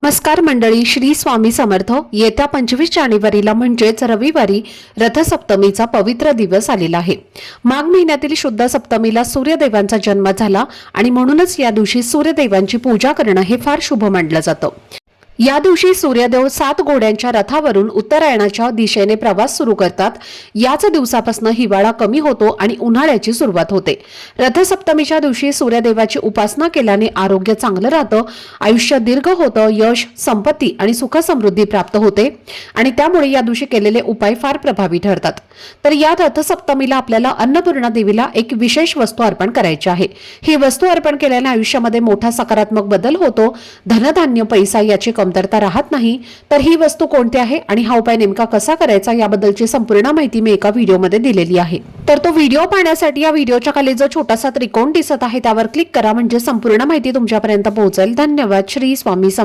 नमस्कार मंडळी, श्री स्वामी समर्थ. येत्या 25 जानेवारीला म्हणजेच रविवारी रथसप्तमीचा पवित्र दिवस आलेला आहे. माघ महिन्यातील शुद्ध सप्तमीला सूर्यदेवांचा जन्म झाला आणि म्हणूनच या दिवशी सूर्यदेवांची पूजा करणं हे फार शुभ मानलं जातं. या दिवशी सूर्यदेव 7 घोड्यांच्या रथावरून उत्तरायणाच्या दिशेने प्रवास सुरू करतात. याच दिवसापासून हिवाळा कमी होतो आणि उन्हाळ्याची सुरुवात होते. रथसप्तमीच्या दिवशी सूर्यदेवाची उपासना केल्याने आरोग्य चांगलं राहतं, आयुष्य दीर्घ होतं, यश, संपत्ती आणि सुख समृद्धी प्राप्त होते आणि त्यामुळे या दिवशी केलेले उपाय फार प्रभावी ठरतात. तर या रथसप्तमीला आपल्याला अन्नपूर्णा देवीला एक विशेष वस्तू अर्पण करायची आहे. ही वस्तू अर्पण केल्याने आयुष्यामध्ये मोठा सकारात्मक बदल होतो, धनधान्य, पैसा याची कमतरता राहत नाही. तर ही वस्तू कोणती आहे आणि हा उपाय नेमका कसा करायचा याबद्दलची संपूर्ण माहिती मी एका व्हिडिओमध्ये दिलेली आहे. तर तो व्हिडिओ पाहण्यासाठी या व्हिडिओच्या खाली जो छोटासा त्रिकोण दिसत आहे त्यावर क्लिक करा, म्हणजे संपूर्ण माहिती तुमच्यापर्यंत पोहोचेल. धन्यवाद. श्री स्वामी समर्थ.